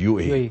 UAE।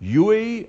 UAE,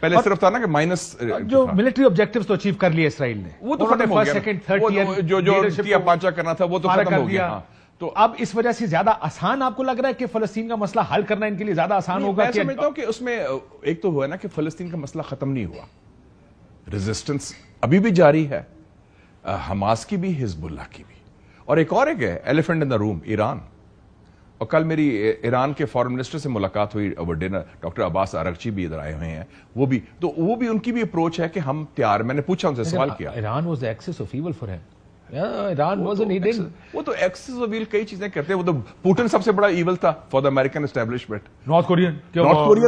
پہلے صرف تھا نا کہ مائنس جو ملٹری آبجیکٹیوز تو اچیو کر لیے اسرائیل نے, وہ تو ختم ہو گیا, جو کیا پانچا کرنا تھا وہ تو ختم ہو گیا. تو اب اس وجہ سے زیادہ آسان آپ کو لگ رہا ہے کہ فلسطین کا مسئلہ حل کرنا ان کے لیے زیادہ آسان ہوگا؟ میں سمجھتا ہوں کہ اس میں ایک تو ہوا نا کہ فلسطین کا مسئلہ ختم نہیں ہوا, ریزسٹنس ابھی بھی جاری ہے, حماس کی بھی, حزب اللہ کی بھی, اور ایک ہے ایلیفنٹ ان دا روم, ایران. اور کل میری ایران کے فارن منسٹر سے ملاقات ہوئی اوور ڈنر, ڈاکٹر عباس آرغچی بھی ادھر آئے ہوئے ہیں, وہ بھی ان کی بھی اپروچ ہے کہ ہم تیار. میں نے پوچھا ان سے سوال کیا, Iran was the axis of evil for ہم. ایران واز ان ایڈنگ, وہ تو ایکسس آف ایول کئی چیزیں کرتے ہیں. وہ تو پوٹن سب سے بڑا ایول تھا for the American establishment. North Korea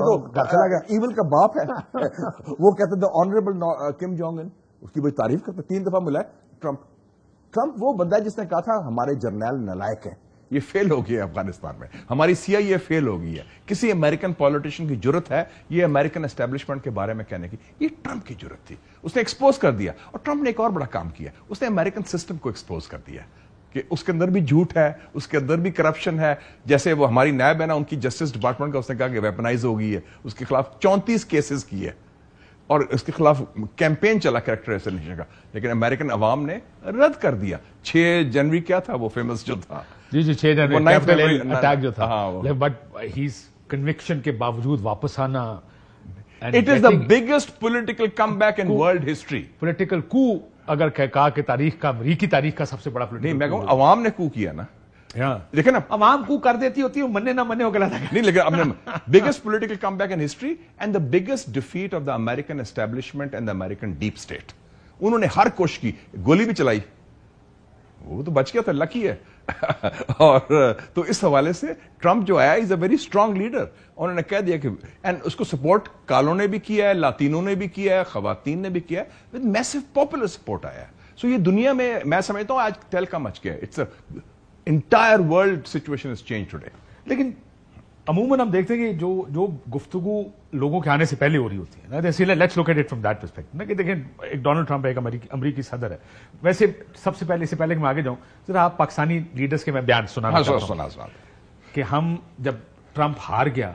تو چلا گیا, ایول کا باپ ہے. وہ کہتے تھے آنریبل کم جونگ ان, اس کی بڑی تعریف کرتے. 3 دفعہ ملا ہے ٹرمپ وہ بندہ ہے جس نے کہا تھا ہمارے جرنیل نالائق ہیں. یہ فیل ہو گیا افغانستان میں, ہماری CIA فیل ہو گئی ہے. کسی امریکن پولیٹیشین کی جرت ہے یہ امریکن اسٹیبلشمنٹ کے بارے میں کہنے کی؟ یہ ٹرمپ کی جرت تھی, اس نے ایکسپوز کر دیا. اور ٹرمپ نے ایک اور بڑا کام کیا, اس نے امریکن سسٹم کو ایکسپوز کر دیا کہ اس کے اندر بھی جھوٹ ہے, اس کے اندر بھی کرپشن ہے. جیسے وہ ہماری نائب ہے نا, ان کی جسٹس ڈپارٹمنٹ کا اس نے کہا کہ ویپنائز ہو گئی ہے, اس کے خلاف 34 کیسز کیے اور اس کے خلاف کیمپین چلا کریکٹر اساسینیشن کا, لیکن امریکن عوام نے رد کر دیا. 6 جنوری کیا تھا وہ فیمس جو تھا, جی 6 جنوری اٹیک جو تھا, بٹ ہیز کنوکشن کے باوجود واپس آنا, it is the biggest political come back in world history. Political کو اگر کہا کہ تاریخ کا, امریکی تاریخ کا سب سے بڑا نہیں, میں کہوں عوام نے کو کیا نا, لیکن عوام کو کر دیتی ہوتی ہے, مننے نہ مننے ہو گیا نہیں, لیکن اب نے biggest political come back in history and the biggest defeat of the American establishment and the American deep state. انہوں نے ہر کوشش کی, گولی بھی چلائی, وہ تو بچ گیا تھا, لکی ہے. اور تو اس حوالے سے ٹرمپ جو آیا از اے ویری اسٹرانگ لیڈر. انہوں نے کہہ دیا کہ اینڈ اس کو سپورٹ کالوں نے بھی کیا ہے, لاتینوں نے بھی کیا ہے, خواتین نے بھی کیا ہے, ود میسو پاپولر سپورٹ آیا ہے. سو یہ دنیا میں سمجھتا ہوں آج تیل کا مچ گیا. It's entire world situation is change today. لیکن عموماً ہم دیکھتے ہیں کہ جو گفتگو لوگوں کے آنے سے پہلے ہو رہی ہوتی ہے نا, let's look at it from that perspective نا, کہ دیکھیں ایک ڈونلڈ ٹرمپ ایک امریکی صدر ہے. ویسے سب سے پہلے, اس سے پہلے کہ میں آگے جاؤں, ذرا آپ پاکستانی لیڈرز کے میں بیان سنا کہ ہم جب ٹرمپ ہار گیا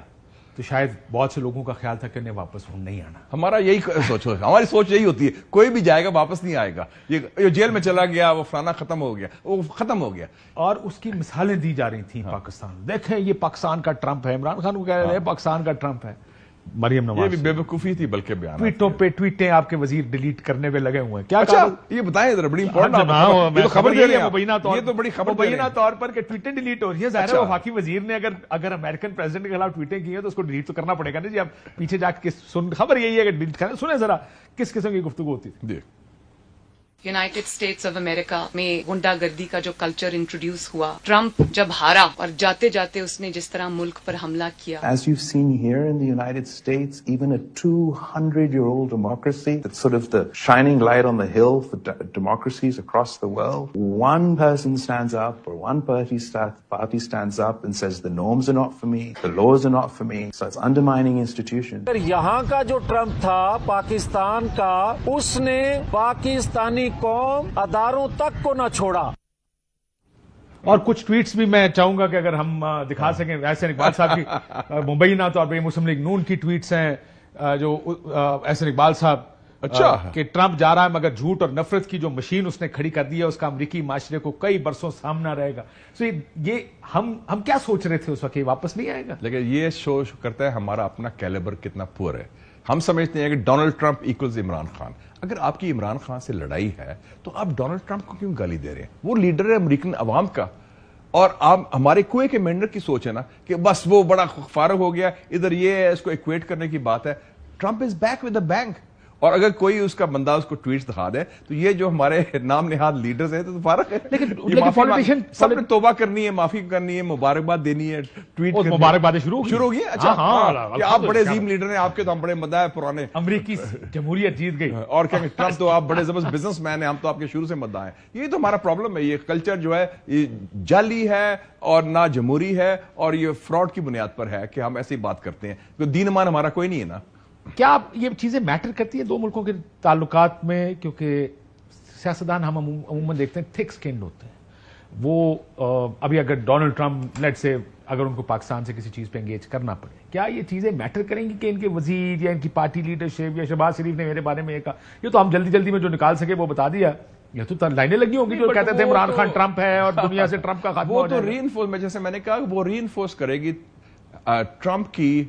تو شاید بہت سے لوگوں کا خیال تھا کہ انہیں واپس نہیں آنا. ہمارا یہی سوچ, ہماری سوچ یہی ہوتی ہے, کوئی بھی جائے گا واپس نہیں آئے گا. یہ جیل میں چلا گیا, وہ فلانا ختم ہو گیا, وہ ختم ہو گیا. اور اس کی مثالیں دی جا رہی تھیں پاکستان, دیکھیں یہ پاکستان کا ٹرمپ ہے. عمران خان کو کہہ رہے ہیں پاکستان کا ٹرمپ ہے. مریم نواز, یہ بھی بے وقوفی تھی بلکہ بیان, ٹویٹوں پہ ٹویٹیں آپ کے وزیر ڈیلیٹ کرنے پہ لگے ہوئے ہیں. کیا اچھا یہ بتائیں ذرا, بڑی امپورٹنٹ خبر دے رہے ہیں, یہ تو بڑی خبر مبینہ طور پر کہ ٹویٹیں ڈیلیٹ ہو رہی ہیں. ظاہر ہے وفاقی وزیر نے اگر امریکن پریزیڈنٹ کے خلاف ٹویٹیں کی ہیں تو اس کو ڈیلیٹ تو کرنا پڑے گا نا جی. اب پیچھے جا کے خبر یہی ہے کہ ڈیلیٹ کریں. سنیں ذرا کس قسم کی گفتگو ہوتی تھی. یونائٹڈ اسٹیٹس آف امریکہ میں غنڈہ گردی کا جو کلچر انٹروڈیوس ہوا, ٹرمپ جب ہارا اور جاتے جاتے اس نے جس طرح ملک پر حملہ کیا. As you've seen here in the United States, even a 200-year-old democracy, that's sort of the shining light on the hill for democracies across the world, one person stands up or one party stands up and says the norms are not for me, the laws are not for me, so it's undermining institutions. یہاں کا جو Trump تھا پاکستان کا, اس نے پاکستانی قوم اداروں تک کو نہ چھوڑا. اور کچھ ٹویٹس بھی میں چاہوں گا کہ اگر ہم دکھا سکیں, احسن اقبال صاحب کی مبینہ طور پہ مسلم لیگ نون کی ٹویٹس ہیں, جو احسن اقبال صاحب, اچھا کہ ٹرمپ جا رہا ہے مگر جھوٹ اور نفرت کی جو مشین اس نے کھڑی کر دی ہے اس کا امریکی معاشرے کو کئی برسوں سامنا رہے گا. سو یہ ہم کیا سوچ رہے تھے اس وقت, یہ واپس نہیں آئے گا. لیکن یہ شو کرتا ہے ہمارا اپنا کیلیبر کتنا پور ہے. ہم سمجھتے ہیں کہ Donald Trump equals Imran Khan. اگر آپ کی عمران خان سے لڑائی ہے تو آپ ڈونلڈ ٹرمپ کو کیوں گالی دے رہے ہیں؟ وہ لیڈر ہے امریکن عوام کا. اور آپ ہمارے کوئے کے مینڈر کی سوچ ہے نا کہ بس وہ بڑا فارغ ہو گیا, ادھر یہ ہے, اس کو ایکویٹ کرنے کی بات ہے. Trump is back with a bank. اور اگر کوئی اس کا بندہ اس کو ٹویٹس دکھا دے تو یہ جو ہمارے نام نہاد لیڈرز ہیں تو فارغ ہے. لیکن سب نے توبہ کرنی ہے, معافی کرنی ہے, مبارکباد دینی ہے, ٹویٹ مبارکبادیں شروع ہو گئی. اچھا آپ بڑے عظیم لیڈر ہیں, آپ کے تو ہم بڑے مداح پرانے, امریکی جمہوریت جیت گئی. اور کہیں گے ٹرمپ تو آپ بڑے زبردست بزنس مین ہیں, ہم تو آپ کے شروع سے مداح ہیں. یہ تو ہمارا پرابلم ہے. یہ کلچر جو ہے یہ جعلی ہے اور نہ جمہوری ہے, اور یہ فراڈ کی بنیاد پر ہے کہ ہم ایسی بات کرتے ہیں. دین ایمان ہمارا کوئی نہیں ہے نا. کیا یہ چیزیں میٹر کرتی ہیں دو ملکوں کے تعلقات میں؟ کیونکہ سیاستدان ہم عموماً دیکھتے ہیں تھک سکنڈ ہوتے ہیں, وہ ابھی اگر ڈونلڈ ٹرمپ لیٹ سے اگر ان کو پاکستان سے کسی چیز پہ انگیج کرنا پڑے, کیا یہ چیزیں میٹر کریں گی کہ ان کے وزیر یا ان کی پارٹی لیڈرشپ یا شہباز شریف نے میرے بارے میں یہ کہا, یہ تو ہم جلدی جلدی میں جو نکال سکے وہ بتا دیا, یہ تو لائنیں لگی ہوں گی جو کہتے تھے عمران خان ٹرمپ ہے اور دنیا سے ٹرمپ کا خاتمہ ہو جائے گا. وہ تو ری انفورس, جیسے میں نے کہا وہ ری انفورس کرے گی ٹرمپ کی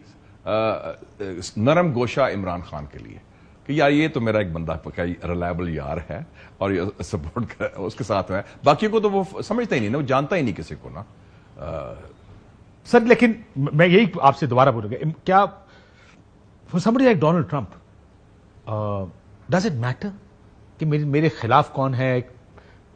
نرم گوشہ عمران خان کے لیے کہ یار یہ تو میرا ایک بندہ ریلائبل یار ہے اور سپورٹ اس کے ساتھ ہے, باقی کو تو وہ سمجھتا ہی نہیں نا, وہ جانتا ہی نہیں کسی کو نا. سر لیکن میں یہی آپ سے دوبارہ بولوں گا, کیا for somebody like Donald Trump does it matter کہ میرے خلاف کون ہے, ایک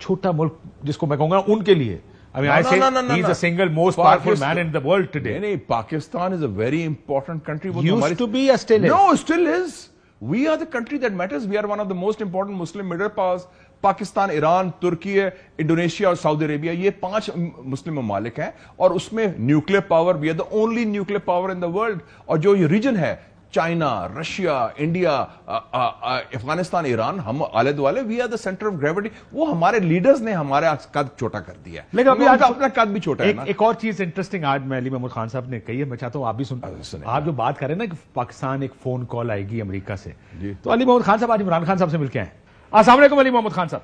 چھوٹا ملک جس کو میں کہوں گا ان کے لیے, I mean, I say he's the single most powerful man in the world today. نہیں, Pakistan is a very important country. Used to be or still is? No, still is. We are the country that matters. We are one of the most important Muslim middle powers. Pakistan, Iran, ترکی, Indonesia اور سعودی عربیہ, یہ 5 مسلم ممالک ہیں اور اس میں nuclear power, we are the only nuclear power in the world. اور جو یہ ریجن ہے, China, Russia, India, Afghanistan, Iran, ہم آلے دوالے, we are the centre of gravity. وہ ہمارے لیڈرز نے ہمارا قد چھوٹا کر دیا ہے, لیکن ابھی اپنا قد بھی چھوٹا ہے نا. ایک اور چیز انٹرسٹنگ آج میں علی محمود خان صاحب نے کہی ہے, میں چاہتا ہوں آپ بھی سنیں. آپ جو بات کر رہے ہیں نا کہ پاکستان ایک فون کال آئے گی امریکہ سے, تو علی محمود خان صاحب آج عمران خان صاحب سے مل کے آئے. السلام علیکم علی محمود خان صاحب.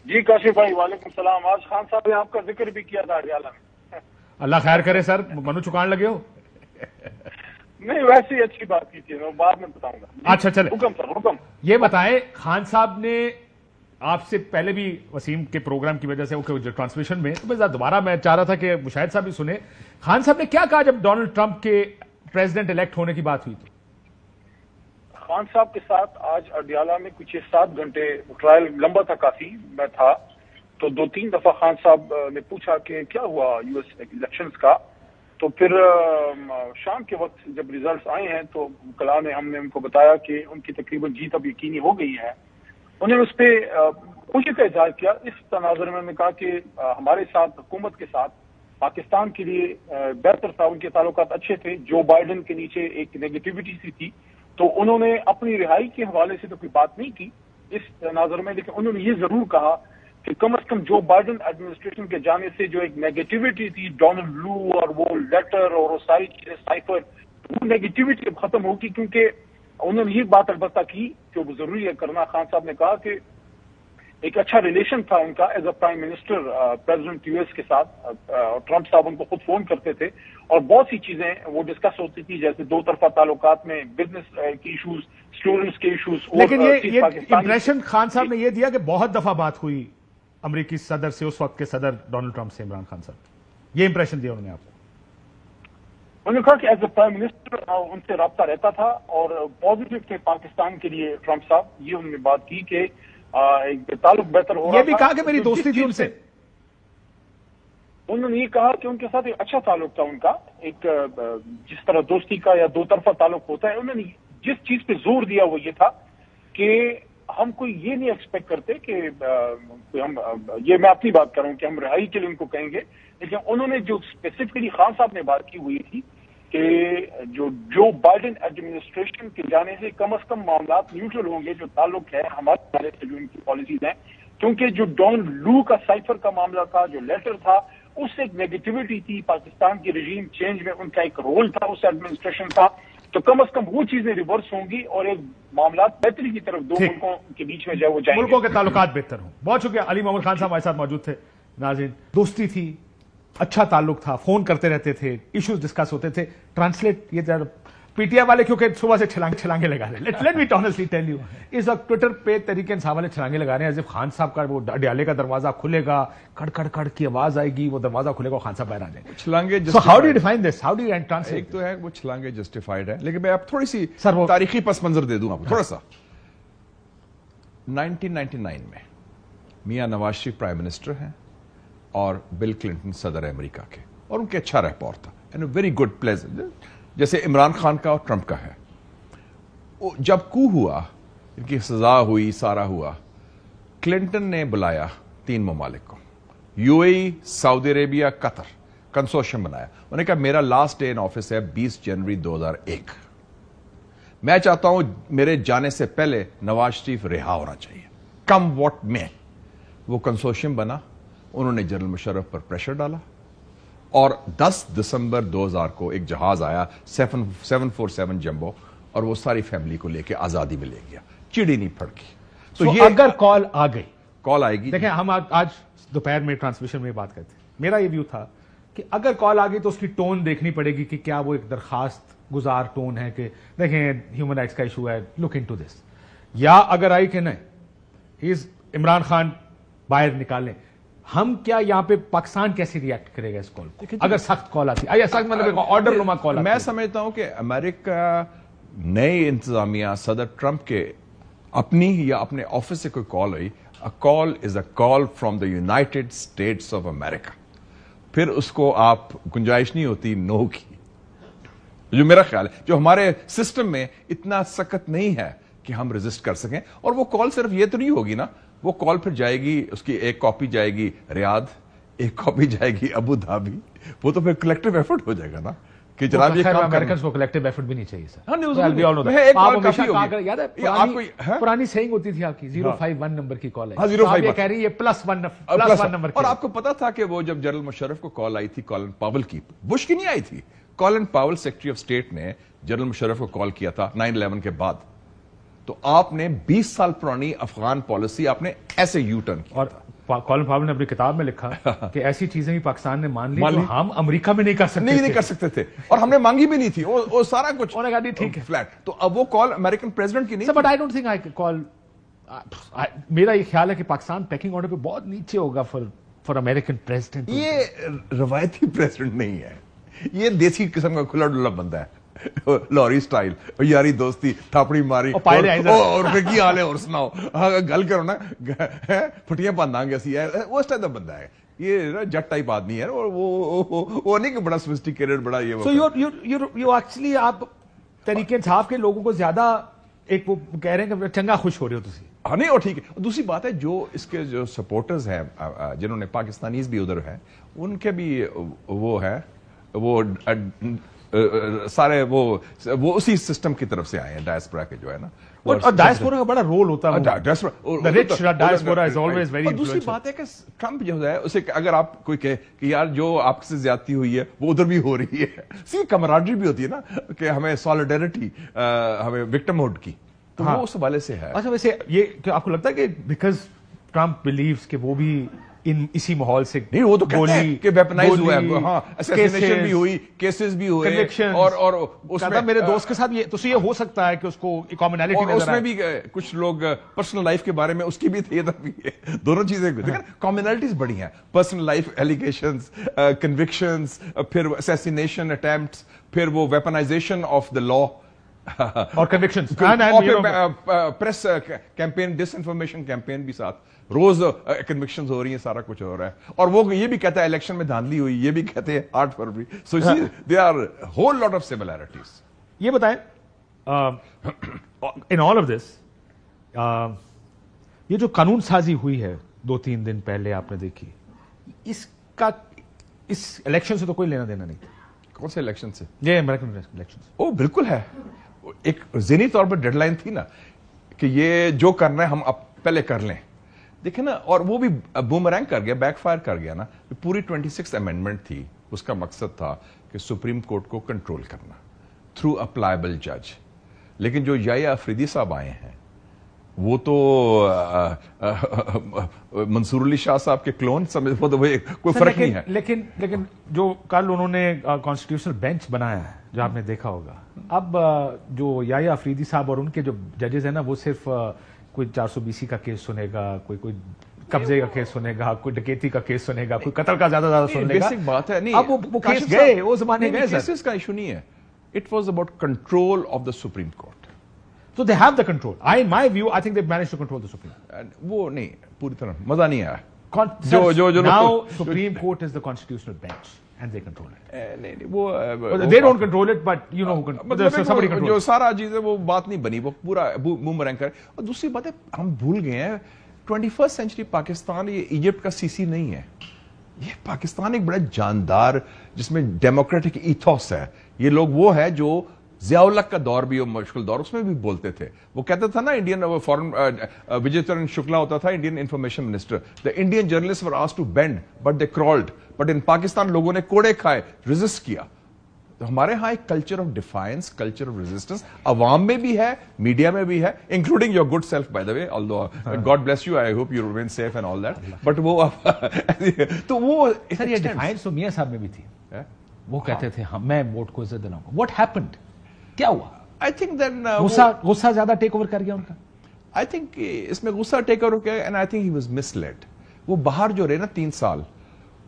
جی کاشف بھائی, وعلیکم السلام. آج خان صاحب نے آپ کا ذکر بھی کیا تھا اڈیالہ میں. اللہ خیر کرے سر, منو چکان لگے ہو؟ نہیں, ویسے ہی اچھی بات کی تھی, میں بعد میں بتاؤں گا. اچھا چلے, حکم سر حکم. یہ بتائیں, خان صاحب نے آپ سے پہلے بھی وسیم کے پروگرام کی وجہ سے ٹرانسمیشن میں, تو دوبارہ میں چاہ رہا تھا کہ مشاہد صاحب بھی سنے, خان صاحب نے کیا کہا جب ڈونلڈ ٹرمپ کے پریزیڈنٹ الیکٹ ہونے کی بات ہوئی تھی؟ خان صاحب کے ساتھ آج اڈیالہ میں کچھ 7 گھنٹے ٹرائل لمبا تھا, کافی میں تھا, تو 2-3 دفعہ خان صاحب نے پوچھا کہ کیا ہوا یو ایس الیکشنز کا. تو پھر شام کے وقت جب ریزلٹس آئے ہیں تو کلام میں ہم نے ان کو بتایا کہ ان کی تقریباً جیت اب یقینی ہو گئی ہے. انہوں نے اس پہ خوشی کا اظہار کیا. اس تناظر میں نے کہا کہ ہمارے ساتھ, حکومت کے ساتھ, پاکستان کے لیے بہتر تھا, ان کے تعلقات اچھے تھے. جو بائیڈن کے نیچے ایک نیگیٹیوٹی سی تھی, تو انہوں نے اپنی رہائی کے حوالے سے تو کوئی بات نہیں کی اس تناظر میں, لیکن انہوں نے یہ ضرور کہا کہ کم از کم جو بائیڈن ایڈمنسٹریشن کے جانے سے جو ایک نیگیٹیوٹی تھی, ڈونلڈ لو اور وہ لیٹر اور وہ ساری چیزیں سائفر, وہ نیگیٹیوٹی اب ختم ہوگی. کیونکہ انہوں نے یہ بات البتہ کی کہ وہ ضروری ہے کرنا. خان صاحب نے کہا کہ ایک اچھا ریلیشن تھا ان کا as a prime minister president U S کے ساتھ. ٹرمپ صاحب ان کو خود فون کرتے تھے اور بہت سی چیزیں وہ ڈسکس ہوتی تھی, جیسے 2 طرفہ تعلقات میں, بزنس کے ایشوز, اسٹوڈنٹس کے ایشوز. لیکن یہ امپریشن خان صاحب نے یہ دیا کہ بہت دفعہ بات ہوئی امریکی صدر سے, اس وقت کے صدر ڈونلڈ ٹرمپ سے, عمران خان صاحب, یہ امپریشن دیا انہوں نے آپ کو. انہوں نے کہا کہ ایز اے پرائم منسٹر ان سے رابطہ رہتا تھا اور پازیٹیو تھے پاکستان کے لیے ٹرمپ صاحب. یہ انہوں نے بات کی کہ ایک تعلق بہتر ہو رہا تھا. یہ بھی کہا کہ میری دوستی تھی ان سے. انہوں نے یہ کہا کہ ان کے ساتھ ایک اچھا تعلق تھا ان کا, ایک جس طرح دوستی کا یا 2 طرفہ تعلق ہوتا ہے. انہوں نے جس چیز پہ زور دیا وہ یہ تھا کہ ہم کوئی یہ نہیں ایکسپیکٹ کرتے کہ ہم, یہ میں اپنی بات کر رہا ہوں کہ ہم رہائی کے لیے ان کو کہیں گے, لیکن انہوں نے جو اسپیسیفکلی خان صاحب نے بات کی ہوئی تھی کہ جو بائیڈن ایڈمنسٹریشن کے جانے سے کم از کم معاملات نیوٹرل ہوں گے, جو تعلق ہے ہمارے سے جو ان کی پالیسیز ہیں. کیونکہ جو ڈونلڈ لو کا سائفر کا معاملہ تھا, جو لیٹر تھا, اس سے ایک نیگیٹیوٹی تھی. پاکستان کی رجیم چینج میں ان کا ایک رول تھا اس ایڈمنسٹریشن کا. تو کم از کم وہ چیزیں ریورس ہوں گی اور ایک معاملات بہتری کی طرف 2 ملکوں کے بیچ میں جائے وہ جائیں گے, ملکوں کے تعلقات بہتر ہوں. بہت شکریہ. علی محمود خان صاحب ہمارے ساتھ موجود تھے. ناظرین, دوستی تھی, اچھا تعلق تھا, فون کرتے رہتے تھے, ایشوز ڈسکس ہوتے تھے. ٹرانسلیٹ یہ پی ٹی آئی والے کیونکہ صبح سے چھلانگے لگا رہے ہیں. Let me honestly tell you, اس وقت ٹویٹر پہ تحریک انصاف والے چھلانگے لگا رہے ہیں ایز خان صاحب کا وہ اڈیالے کا دروازہ کھلے گا, کڑ کڑ کڑ کی آواز آئے گی, وہ دروازہ کھلے گا, خان صاحب باہر آ جائیں گے. چھلانگے how do you define this, how do you translate? ایک تو ہے وہ چھلانگے جسٹیفائڈ ہے, لیکن میں اب تھوڑی سی تاریخی پس منظر دے دوں آپ کو تھوڑا سا. 1999 میں میاں نواز شریف پرائم منسٹر ہیں اور بل کلنٹن صدر امریکہ کے, اور ان کے اچھا ریپور تھا اینڈ ویری گڈ پلیزنٹ, جیسے عمران خان کا اور ٹرمپ کا ہے. جب کو ہوا, ان کی سزا ہوئی, سارا ہوا, کلنٹن نے بلایا 3 ممالک کو, you a E, Saudi Arabia, Qatar, consortium بنایا. انہوں نے کہا میرا لاسٹ ڈے ان آفس ہے 20 جنوری 2001. میں چاہتا ہوں میرے جانے سے پہلے نواز شریف رہا ہونا چاہیے, کم واٹ میں. وہ کنسورشیم بنا, انہوں نے جنرل مشرف پر پریشر ڈالا اور 10 دسمبر 2000 کو ایک جہاز آیا 747 جمبو اور وہ ساری فیملی کو لے کے آزادی میں لے گیا, چڑی نہیں پھڑکی. تو یہ اگر کال آ گئی, کال آئے گی, دیکھیں ہم آج دوپہر میں ٹرانسمیشن میں بات کرتے ہیں, میرا یہ ویو تھا کہ اگر کال آ گئی تو اس کی ٹون دیکھنی پڑے گی کہ کیا وہ ایک درخواست گزار ٹون ہے کہ دیکھیں ہیومن رائٹس کا ایشو ہے, لک انٹو دس, یا اگر آئی کہ نہیں عمران خان باہر نکالیں, ہم کیا یہاں پہ پاکستان کیسے ریئیکٹ کرے گا اس کال کو اگر سخت کال آتی ہے, سخت مطلب آرڈر نما کال آتی ہے؟ میں سمجھتا ہوں کہ امریکہ نئی انتظامیہ صدر ٹرمپ کے اپنی یا اپنے آفس سے کوئی کال ہوئی, a call is a call from the United States of America, پھر اس کو آپ گنجائش نہیں ہوتی نو کی, جو میرا خیال ہے, جو ہمارے سسٹم میں اتنا سخت نہیں ہے کہ ہم ریزسٹ کر سکیں. اور وہ کال صرف یہ تو نہیں ہوگی نا, وہ کال پھر جائے گی, اس کی ایک کاپی جائے گی ریاض, ایک کاپی جائے گی ابو دھابی, وہ تو پھر کلیکٹیو ایفرٹ ہو جائے گا نا کہ جناب یہ کام امریکنز کو کلیکٹیو ایفرٹ بھی نہیں چاہیے سر. پرانی سیئنگ ہوتی تھی آپ کی 051 نمبر کی کال ہے, یہ کہہ رہی ہے +1 نمبر. اور آپ کو پتا تھا کہ وہ جب جنرل مشرف کو کال آئی تھی کالن پاول کی, بش کی نہیں آئی تھی, Colin Powell secretary of state نے جنرل مشرف کو کال کیا تھا 9/11 کے بعد, تو آپ نے 20 سال پرانی افغان پالیسی آپ نے ایسے یو ٹرن کی. اور کالن پاول نے اپنی کتاب میں لکھا کہ ایسی چیزیں بھی پاکستان نے مان لی جو ہم امریکہ میں نہیں کر سکتے تھے, اور ہم نے مانگی بھی نہیں تھی, وہ سارا کچھ انہوں نے کہا ٹھیک ہے فلیٹ. تو اب وہ کال امریکن پریزیڈنٹ کی نہیں, but I don't think I call, میرا یہ خیال ہے کہ پاکستان پیکنگ آرڈر پہ بہت نیچے ہوگا فار امریکن پریزیڈنٹ. یہ روایتی پریزیڈنٹ نہیں ہے, یہ دیسی قسم کا کھلا ڈلا بندہ ہے, لوری سٹائل, یاری دوستی, تھاپڑی ماری اور پھر کی حال ہے اور سناؤ گل کرو نا, پھٹیاں پانداں گے سی ہے, وہ اس ٹائپ کا بندہ ہے. یہ جٹ ٹائپ آدمی ہے, اور وہ نہیں کہ بڑا سوفسٹیکیٹڈ بڑا یہ. سو یو ایکچولی آپ تحریک انصاف کے لوگوں کو زیادہ ایک وہ کہہ رہے ہیں کہ چنگا خوش ہو رہے ہو تسی. ہاں نہیں, اور ٹھیک ہے. دوسری بات ہے جو اس کے جو سپورٹرز ہیں جنہوں نے پاکستانیز بھی ادھر ہیں, ان کے بھی وہ ہے, وہ سارے وہ اسی سسٹم کی طرف سے آئے ہیں, ڈائسپورا کے جو ہے نا. اور ڈائسپورا کا بڑا رول ہوتا ہے, دوسری بات ہے کہ ٹرمپ جو ہے اسے اگر آپ کوئی کہے کہ یار جو آپ سے زیادتی ہوئی ہے وہ ادھر بھی ہو رہی ہے, کمراڈری بھی ہوتی ہے نا کہ ہمیں سالیڈیرٹی, ہمیں وکٹم ہوڈ کی, تو وہ اس حوالے سے ہے. اچھا ویسے یہ آپ کو لگتا ہے کہ بیکاز ٹرمپ بلیوز کہ وہ بھی اسی ماحول سے نہیں, وہ تو کہتے ہیں کہ ویپنائز ہوا ہے, ہاں اسیسینیشن بھی ہوئی, کیسز بھی ہوئے, اور اس میں میرے دوست کے ساتھ یہ تو یہ ہو سکتا ہے کہ اس کو کامنالٹی نظر آئے, اس میں بھی کچھ لوگ پرسنل لائف کے بارے میں اس کی بھی تھی, دونوں چیزیں کامنالٹیز بڑی ہیں, پرسنل لائف ایلیگیشنز, کنوکشنز, پھر اسیسینیشن اٹیمپٹس, پھر وہ ویپنائزیشن آف دا لا اور کنوکشنز, پریس کیمپین, ڈس انفارمیشن کیمپین بھی ساتھ, روز کنوکشنز ہو رہی ہیں, سارا کچھ ہو رہا ہے. اور وہ یہ بھی کہتا ہے الیکشن میں دھاندلی ہوئی, یہ بھی کہتے ہیں 8 فروری. So they are whole lot of similarities. یہ بتائیں ان آل آف دس, یہ جو قانون سازی ہوئی ہے 2-3 دن پہلے آپ نے دیکھی, اس کا اس الیکشن سے تو کوئی لینا دینا نہیں. کون سے الیکشن سے؟ یہ امریکن الیکشن. او بالکل ہے, ایک ذہنی طور پر ڈیڈ لائن تھی نا کہ یہ جو کرنا ہے ہم اب پہلے کر لیں, دیکھیں نا. اور وہ بھی بومرینگ کر گیا, بیک فائر کر گیا نا. پوری 26 امینڈمنٹ تھی, اس کا مقصد تھا کہ سپریم کورٹ کو کنٹرول کرنا تھرو اپلائبل جج. لیکن جو یحییٰ افریدی صاحب آئے ہیں وہ تو منصور علی شاہ صاحب کے کلون سمجھ, وہ تو کوئی فرق نہیں ہے. لیکن جو کل انہوں نے کانسٹیٹیوشنل بینچ بنایا ہے جو آپ نے دیکھا ہوگا, اب جو یحییٰ افریدی صاحب اور ان کے جو ججز ہیں نا, وہ صرف کوئی 420 کا کیس سنے گا, کوئی قبضے کا کیس سنے گا, کوئی ڈکیتی کا کیس سنے گا, کوئی قتل کا زیادہ سن لے گا. بیسک بات ہے. نہیں, اب وہ کیس گئے, وہ زمانے گئے. کیسز کا ایشو نہیں ہے, it was about control of the supreme court. So they have the control. In my view, I think they've managed to control the Supreme Court. وہ نہیں, پوری طرح مزہ نہیں آیا. Now Supreme Court is the constitutional bench and they control it. نہیں, they don't control it, but you know who controls it. جو سارا چیز ہے وہ بات نہیں بنی, وہ پورا بومرینگ کر. اور دوسری بات ہے, ہم بھول گئے ہیں 21st سینچری پاکستان یہ ایجپٹ کا CC نہیں ہے. یہ پاکستان ایک بڑا جاندار جس میں ڈیموکریٹک ایتھوس ہے. یہ لوگ وہ ہے جو ضیاء الحق کا دور بھی مشکل دور، اس میں بھی بولتے تھے. وہ کہتا تھا نا انڈین فارن وجے چرن شکلا ہوتا تھا Indian information minister, the Indian journalist were asked to bend but they crawled. But in Pakistan لوگوں نے کوڑے کھائے، ریزسٹ کیا. ہمارے ہاں ایک culture of defiance, culture of resistance عوام میں بھی ہے، میڈیا میں بھی ہے، including your good self by the way, although God bless you, I hope you remain safe and all that. But وہ تو وہ سر یہ ڈیفائنس تو میاں صاحب میں بھی تھی، وہ کہتے تھے میں ووٹ کو عزت دلاؤں گا. What happened? کیا ہوا؟ آئی تھنک دین غصہ زیادہ ٹیک اوور کر گیا ان کا. آئی تھنک اس میں غصہ ٹیک اوور ہو گیا، and I think he was miss lead. وہ باہر جو رہے نا 3 سال،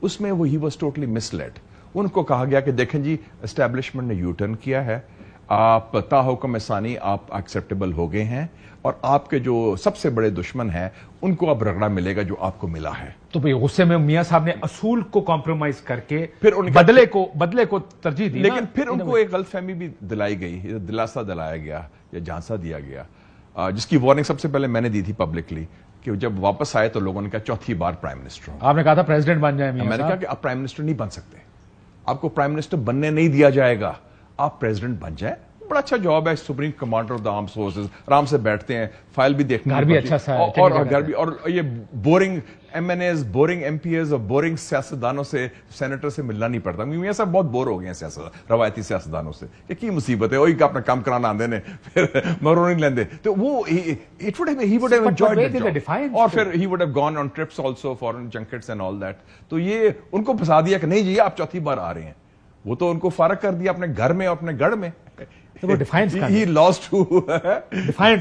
اس میں وہ ہی واز ٹوٹلی مس لیڈ. ان کو کہا گیا کہ دیکھیں جی اسٹیبلشمنٹ نے یو ٹرن کیا ہے، آپ تا حکم ثانی آپ ایکسیپٹیبل ہو گئے ہیں، اور آپ کے جو سب سے بڑے دشمن ہیں ان کو اب رگڑا ملے گا جو آپ کو ملا ہے. تو بھئی غصے میں میاں صاحب نے اصول کو کمپرومائز کر کے پھر ان بدلے کو ترجیح دی. لیکن پھر ان کو ایک غلط فہمی بھی دلائی گئی، دلاسا دلایا گیا یا جھانسا دیا گیا، جس کی وارننگ سب سے پہلے میں نے دی تھی پبلکلی کہ جب واپس آئے تو لوگوں نے کہا چوتھی بار پرائم منسٹر ہوں. آپ نے کہا تھا پریزیڈنٹ بن جائیں. میں نے کہا کہ آپ پرائم منسٹر نہیں بن سکتے، آپ کو پرائم منسٹر بننے نہیں دیا جائے گا، آپ پریزیڈنٹ بن جائیں. بڑا اچھا جاب ہے، supreme commander of the armed forces, آرام سے بیٹھتے ہیں، فائل بھی دیکھتے ہیں، گھر بھی اچھا سا ہے، اور گھر بھی، اور یہ boring M N As, boring M P As اور بورنگ سیاستدانوں سے، سینیٹر سے ملنا نہیں پڑتا. میاں صاحب بہت بور ہو گئے ہیں روایتی سیاستدانوں سے. یہ کی مصیبت ہے، وہی اپنا کام کرانا آندے نے پھر مرو نہیں لیندے. تو وہ it would he would have enjoyed it, اور پھر he would have gone on trips also, foreign junkets and all that. تو یہ ان کو پھنسا دیا کہ نہیں جی آپ چوتھی بار آ رہے ہیں. وہ تو ان کو فارغ کر دیا اپنے گھر میں، اپنے گڑھ میں. ڈیفائنس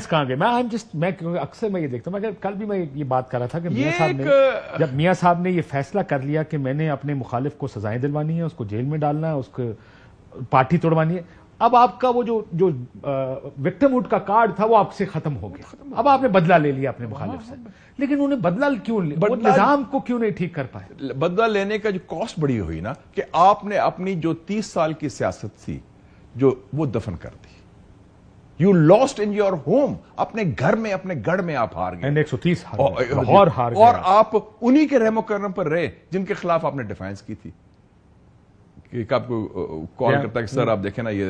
کہاں گئے؟ میں اکثر میں یہ دیکھتا ہوں، مگر کل بھی میں یہ بات کر رہا تھا کہ میاں صاحب نے، جب میاں صاحب نے یہ فیصلہ کر لیا کہ میں نے اپنے مخالف کو سزائیں دلوانی ہے، اس کو جیل میں ڈالنا ہے، اس کو پارٹی توڑوانی ہے، اب آپ کا وہ جو وکٹم ہوڈ کا کارڈ تھا وہ آپ سے ختم ہو گیا. اب آپ نے بدلہ لے لیا اپنے مخالف سے، لیکن انہیں بدلہ کیوں لیا؟ وہ نظام کو کیوں نہیں ٹھیک کر پائے؟ بدلہ لینے کا جو کاسٹ بڑی ہوئی نا، کہ آپ نے اپنی جو 30 سال کی سیاست تھی جو وہ دفن کر دی. You lost in your home, اپنے گھر میں، اپنے گڑھ میں آپ ہار گئے. 130 ہار گئے، اور آپ انہی کے رحم و کرم پر رہے جن کے خلاف آپ نے ڈیفینس کی تھی. کہ آپ کو کال کرتا ہے کہ سر آپ دیکھیں نا یہ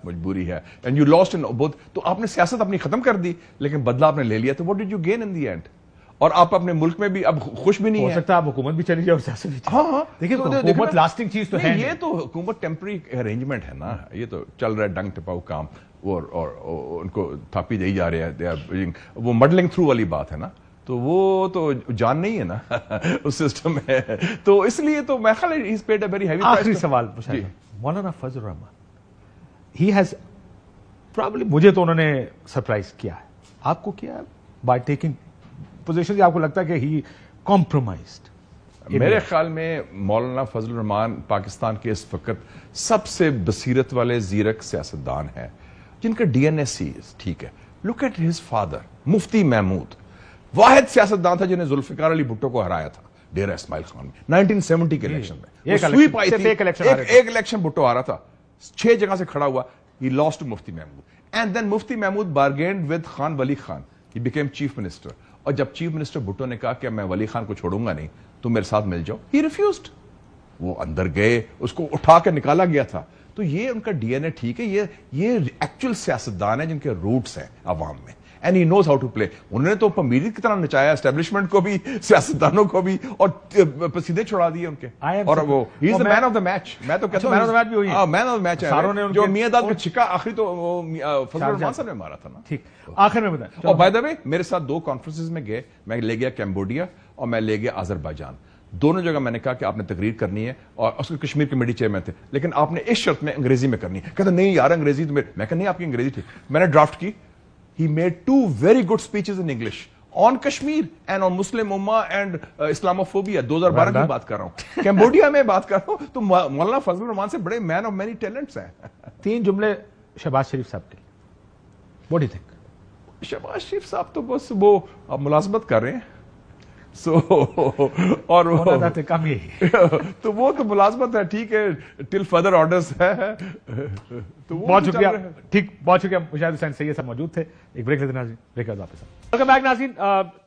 مجبوری ہے، and you lost in both. تو آپ نے سیاست اپنی ختم کر دی، لیکن بدلہ آپ نے لے لیا. تو what did you gain in the end? اور آپ اپنے ملک میں بھی اب خوش بھی نہیں ہو سکتا، آپ حکومت بھی چلی جائے اور سیاست بھی. ہاں دیکھیں حکومت لاسٹنگ چیز تو ہے، یہ تو حکومت ٹیمپرری ارینجمنٹ ہے نا، یہ تو چل رہا ہے ڈنگ ٹپاؤ کام، اور ان کو تھاپی دے جا رہے ہیں. وہ مڈلنگ تھرو والی بات ہے نا، تو وہ تو جان نہیں ہے نا اس سسٹم میں. تو اس لیے تو میں خیال he paid a very heavy price. آخری سوال مولانا فضل الرحمان، ہی ہیز پرابلی، مجھے تو انہوں نے سرپرائز کیا ہے، آپ کو کیا ہے بائی ٹیکنگ پوزیشن؟ آپ کو لگتا ہے کہ ہی کمپرومائزڈ؟ میرے خیال میں مولانا فضل الرحمان پاکستان کے اس وقت سب سے بصیرت والے زیرک سیاستدان ہیں جن کا ڈی این اے سی ٹھیک ہے. لک ایٹ ہز فادر مفتی محمود، واحد سیاستدان تھا جنہیں ذوالفقار علی بھٹو کو ہرایا تھا ڈیرہ اسماعیل خان میں 1970 کے الیکشن میں. سویپ آئی تھی، ایک الیکشن بھٹو ہارا تھا، 6 جگہ سے کھڑا ہوا. He lost Mufti Mahmud, and then Mufti Mahmud bargained with Khan Wali Khan, he became chief minister. اور جب چیف منسٹر بھٹو نے کہا کہ میں ولی خان کو چھوڑوں گا نہیں، تم میرے ساتھ مل جاؤ، ہی ریفیوزڈ. وہ اندر گئے، اس کو اٹھا کے نکالا گیا تھا. تو یہ ان کا ڈی این اے ٹھیک ہے، یہ ایکچوئل سیاستدان ہیں جن کے روٹس ہیں عوام میں، and he knows how to play. انہوں نے تو پمیری کی طرح نچایا اسٹیبلشمنٹ کو بھی، سیاستدانوں کو بھی، اور سیدھے چھڑا دیے ان کے. اور وہ ہی از دی مین آف دا میچ. میں تو کہتا ہوں مین آف دا میچ بھی ہوئی ہے، مین آف دا میچ ہے جو میاں داد کا چھکا آخری تو فضل الرحمان صاحب نے مارا تھا نا. ٹھیک، آخر میں بتائیں. اور بائی دا وے میرے ساتھ 2 کانفرنسز میں گئے، میں لے گیا کیمبوڈیا اور میں لے گیا آذربائیجان. دونوں جگہ میں نے کہا کہ آپ نے تقریر کرنی ہے، اور اس کو کشمیر کمیٹی چیئرمین تھے، لیکن آپ نے اس شرط میں انگریزی میں کرنی ہے. کہتے نہیں یار انگریزی تو میں کہا نہیں آپ کی انگریزی ٹھیک. میں نے ڈرافٹ کی. He made 2 very good speeches in English on Kashmir and on Muslim Ummah and Islamophobia. 2012 کی بات کر رہا ہوں، کیمبوڈیا میں بات کر رہا ہوں. تو مولانا فضل الرحمان سے بڑے مین آف مینی ٹیلنٹس ہیں. 3 جملے شہباز شریف صاحب کے، what do you think؟ Shahbaz شریف صاحب تو بس وہ اب ملازمت کر رہے ہیں، اور کم یہی تو وہ تو ملازمت ہے، ٹھیک ہے، ٹل فردر آرڈرز ہے. بہت شکریہ. ٹھیک، بہت شکریہ. مشاہد حسین سید صاحب موجود تھے. ایک بریک لیتے ناظرین، بریک کے بعد واپس. ویلکم بیک ناظرین.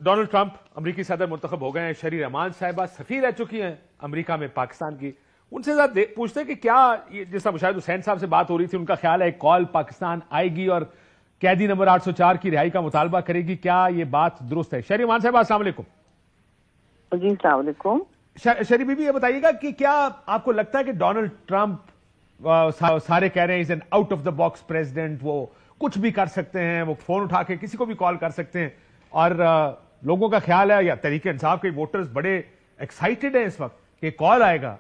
ڈونلڈ ٹرمپ امریکی صدر منتخب ہو گئے ہیں. شری رحمان صاحبہ سفیر رہ چکی ہیں امریکہ میں پاکستان کی. ان سے ذرا پوچھتے ہیں کہ کیا جس طرح مشاہد حسین صاحب سے بات ہو رہی تھی، ان کا خیال ہے ایک کال پاکستان آئے گی اور قیدی نمبر 804 کی رہائی کا مطالبہ کرے گی، کیا یہ بات درست ہے؟ شہری امان صاحب السلام علیکم۔ جی السلام علیکم۔ شہری بی بی یہ بتائیے گا کہ کیا آپ کو لگتا ہے کہ ڈونلڈ ٹرمپ سارے کہہ رہے ہیں is an out of the box president, وہ کچھ بھی کر سکتے ہیں، وہ فون اٹھا کے کسی کو بھی کال کر سکتے ہیں، اور لوگوں کا خیال ہے یا تحریک انصاف کے ووٹرز بڑے ایکسائٹڈ ہیں اس وقت کہ کال آئے گا،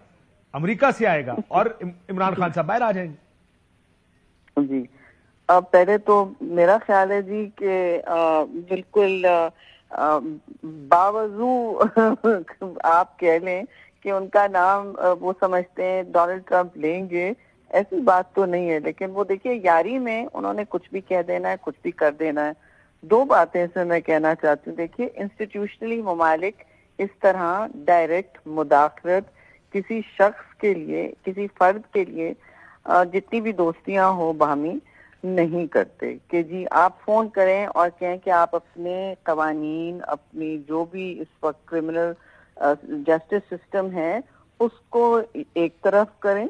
امریکہ سے آئے گا اور عمران خان صاحب باہر آ جائیں گے؟ جی پہلے تو میرا خیال ہے جی کہ بالکل باوضو آپ کہہ لیں کہ ان کا نام وہ سمجھتے ہیں ڈونلڈ ٹرمپ لیں گے، ایسی بات تو نہیں ہے، لیکن وہ دیکھیے یاری میں انہوں نے کچھ بھی کہہ دینا ہے، کچھ بھی کر دینا ہے۔ دو باتیں سے میں کہنا چاہتی ہوں، دیکھیے انسٹیٹیوشنلی ممالک اس طرح ڈائریکٹ مداخلت کسی شخص کے لیے، کسی فرد کے لیے جتنی بھی دوستیاں ہو باہمی نہیں کرتے کہ جی آپ فون کریں اور کہیں کہ آپ اپنے قوانین، اپنی جو بھی اس وقت کرمنل جسٹس سسٹم ہے اس کو ایک طرف کریں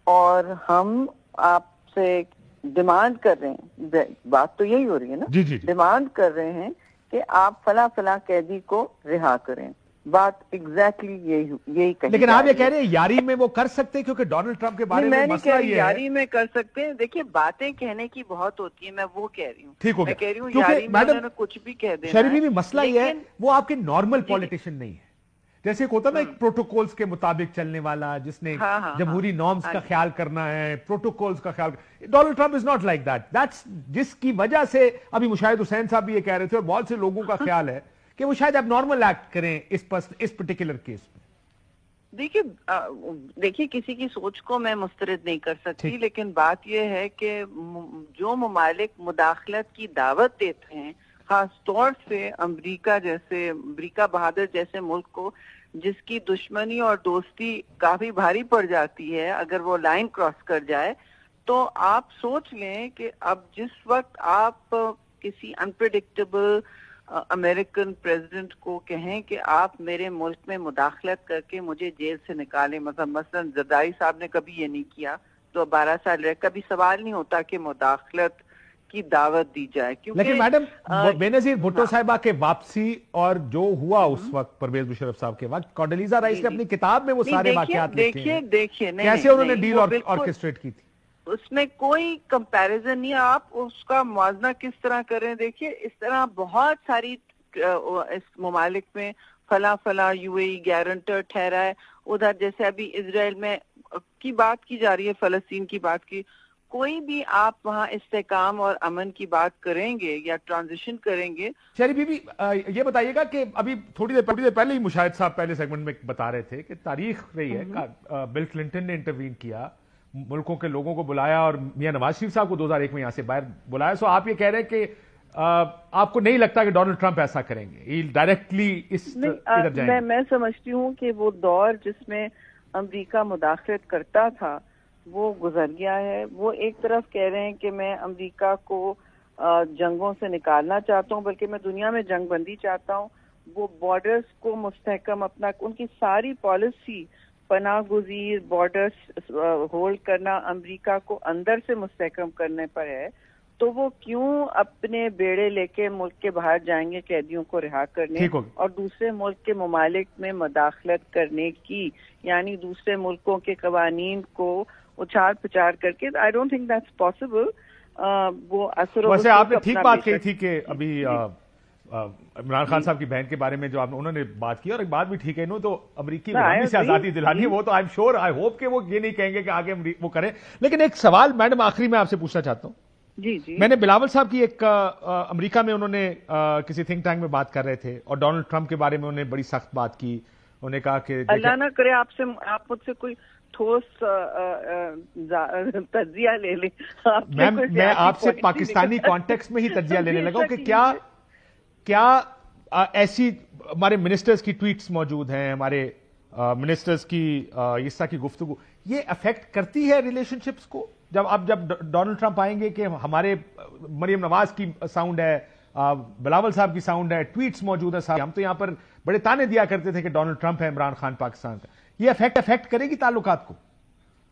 اور ہم آپ سے ڈیمانڈ کر رہے ہیں، بات تو یہی ہو رہی ہے نا، جی جی ڈیمانڈ کر رہے ہیں کہ آپ فلاں فلاں قیدی کو رہا کریں، بات ایگزیکٹلی یہی کہی۔ لیکن آپ یہ کہہ رہے ہیں یاری میں وہ کر سکتے ہیں، کیونکہ ڈونلڈ ٹرمپ کے بارے میں مسئلہ یہ ہے یاری میں کر سکتے ہیں، دیکھیے باتیں کہنے کی بہت ہوتی ہیں، میں وہ کہہ رہی ہوں، ٹھیک ہو گیا، میں کہہ رہی ہوں کیونکہ یاری میں انہوں نے کچھ بھی کہہ دینا ہے۔ شریف بھی مسئلہ یہ ہے وہ آپ کے نارمل پولیٹیشن نہیں ہے، جیسے ایک ہوتا نا ایک پروٹوکولز کے مطابق چلنے والا جس نے جمہوری نارمز کا خیال کرنا ہے، پروٹوکولز کا خیال۔ Donald Trump is not like that, that's جس کی وجہ سے ابھی مشاہد حسین صاحب بھی یہ کہہ رہے تھے اور بہت سے لوگوں کا خیال ہے کہ وہ شاید اب نارمل ایکٹ کریں اس پرٹیکولر کیس میں۔ دیکھیے کسی کی سوچ کو میں مسترد نہیں کر سکتی، لیکن بات یہ ہے کہ جو ممالک مداخلت کی دعوت دیتے ہیں، خاص طور سے امریکہ بہادر جیسے ملک کو جس کی دشمنی اور دوستی کافی بھاری پڑ جاتی ہے اگر وہ لائن کراس کر جائے، تو آپ سوچ لیں کہ اب جس وقت آپ کسی انپریڈکٹیبل امریکن پریزیڈنٹ کو کہیں کہ آپ میرے ملک میں مداخلت کر کے مجھے جیل سے نکالیں، مثلا زرداری صاحب نے کبھی یہ نہیں کیا، تو 12 سال رہ کبھی سوال نہیں ہوتا کہ مداخلت کی دعوت دی جائے۔ لیکن میڈم بینظیر بھٹو صاحبہ کے واپسی اور جو ہوا اس وقت پرویز مشرف صاحب کے وقت، کونڈولیزا رائس نے اپنی کتاب میں وہ سارے واقعات لکھے ہیں، دیکھیے کیسے انہوں نے ڈیل آرکسٹریٹ کی تھی، اس میں کوئی کمپیریزن نہیں ہے، آپ اس کا موازنہ کس طرح کریں۔ دیکھیے اس طرح بہت ساری اس ممالک میں فلاں یو اے ای گارنٹر ٹھہرا ہے، ادھر جیسے ابھی اسرائیل میں کی بات کی جا رہی ہے، فلسطین کی بات کی، کوئی بھی آپ وہاں استحکام اور امن کی بات کریں گے یا ٹرانزیشن کریں گے۔ شہری بی بی یہ بتائیے گا کہ ابھی تھوڑی دیر پہلے ہی مشاہد صاحب پہلے سیگمنٹ میں بتا رہے تھے کہ تاریخ رہی ہے، بل کلنٹن نے انٹروین کیا، ملکوں کے لوگوں کو بلایا اور میاں نواز شریف صاحب کو 2001 میں یہاں سے باہر بلایا، سو آپ یہ کہہ رہے ہیں کہ آپ کو نہیں لگتا کہ ڈونلڈ ٹرمپ ایسا کریں گے، ڈائریکٹلی ادھر جائیں گے؟ میں سمجھتی ہوں کہ وہ دور جس میں امریکہ مداخلت کرتا تھا وہ گزر گیا ہے۔ وہ ایک طرف کہہ رہے ہیں کہ میں امریکہ کو جنگوں سے نکالنا چاہتا ہوں، بلکہ میں دنیا میں جنگ بندی چاہتا ہوں، وہ بارڈرز کو مستحکم اپنا، ان کی ساری پالیسی پناہ گزیر بارڈرز ہولڈ کرنا، امریکہ کو اندر سے مستحکم کرنے پر ہے، تو وہ کیوں اپنے بیڑے لے کے ملک کے باہر جائیں گے قیدیوں کو رہا کرنے اور دوسرے ملک کے ممالک میں مداخلت کرنے کی، یعنی دوسرے ملکوں کے قوانین کو اچھال پچار کر کے۔ آئی ڈونٹ تھنک دیٹس پاسبل۔ وہ اثر ویسے آپ نے ٹھیک بات کہی تھی کہ ابھی عمران خان صاحب کی بہن کے بارے میں جو انہوں نے بات کی، اور ایک بات بھی ٹھیک ہے، انہوں تو امریکی غلامی سے آزادی دلانی ہے، وہ تو آئی ہوپ کہ وہ یہ نہیں کہیں گے کہ آگے وہ کریں۔ لیکن ایک سوال میڈم آخری میں آپ سے پوچھنا چاہتا ہوں۔ جی میں نے بلاول صاحب کی ایک امریکہ میں انہوں نے کسی تھنک ٹینک میں بات کر رہے تھے اور ڈونلڈ ٹرمپ کے بارے میں انہوں نے بڑی سخت بات کی، انہوں نے کہا کہ اللہ نہ کرے آپ مجھ سے کوئی ٹھوس تجزیہ لے لیں۔ میں آپ سے پاکستانی کانٹیکسٹ میں ہی تجزیہ لینے لگا کہ کیا ایسی ہمارے منسٹرز کی ٹویٹس موجود ہیں، ہمارے منسٹرز کی اس طرح کی گفتگو، یہ افیکٹ کرتی ہے ریلیشن شپس کو؟ جب ڈونلڈ ٹرمپ آئیں گے کہ ہمارے مریم نواز کی ساؤنڈ ہے، بلاول صاحب کی ساؤنڈ ہے، ٹویٹس موجود ہیں، ہم تو یہاں پر بڑے تانے دیا کرتے تھے کہ ڈونلڈ ٹرمپ ہے عمران خان پاکستان کا، یہ افیکٹ کرے گی تعلقات کو؟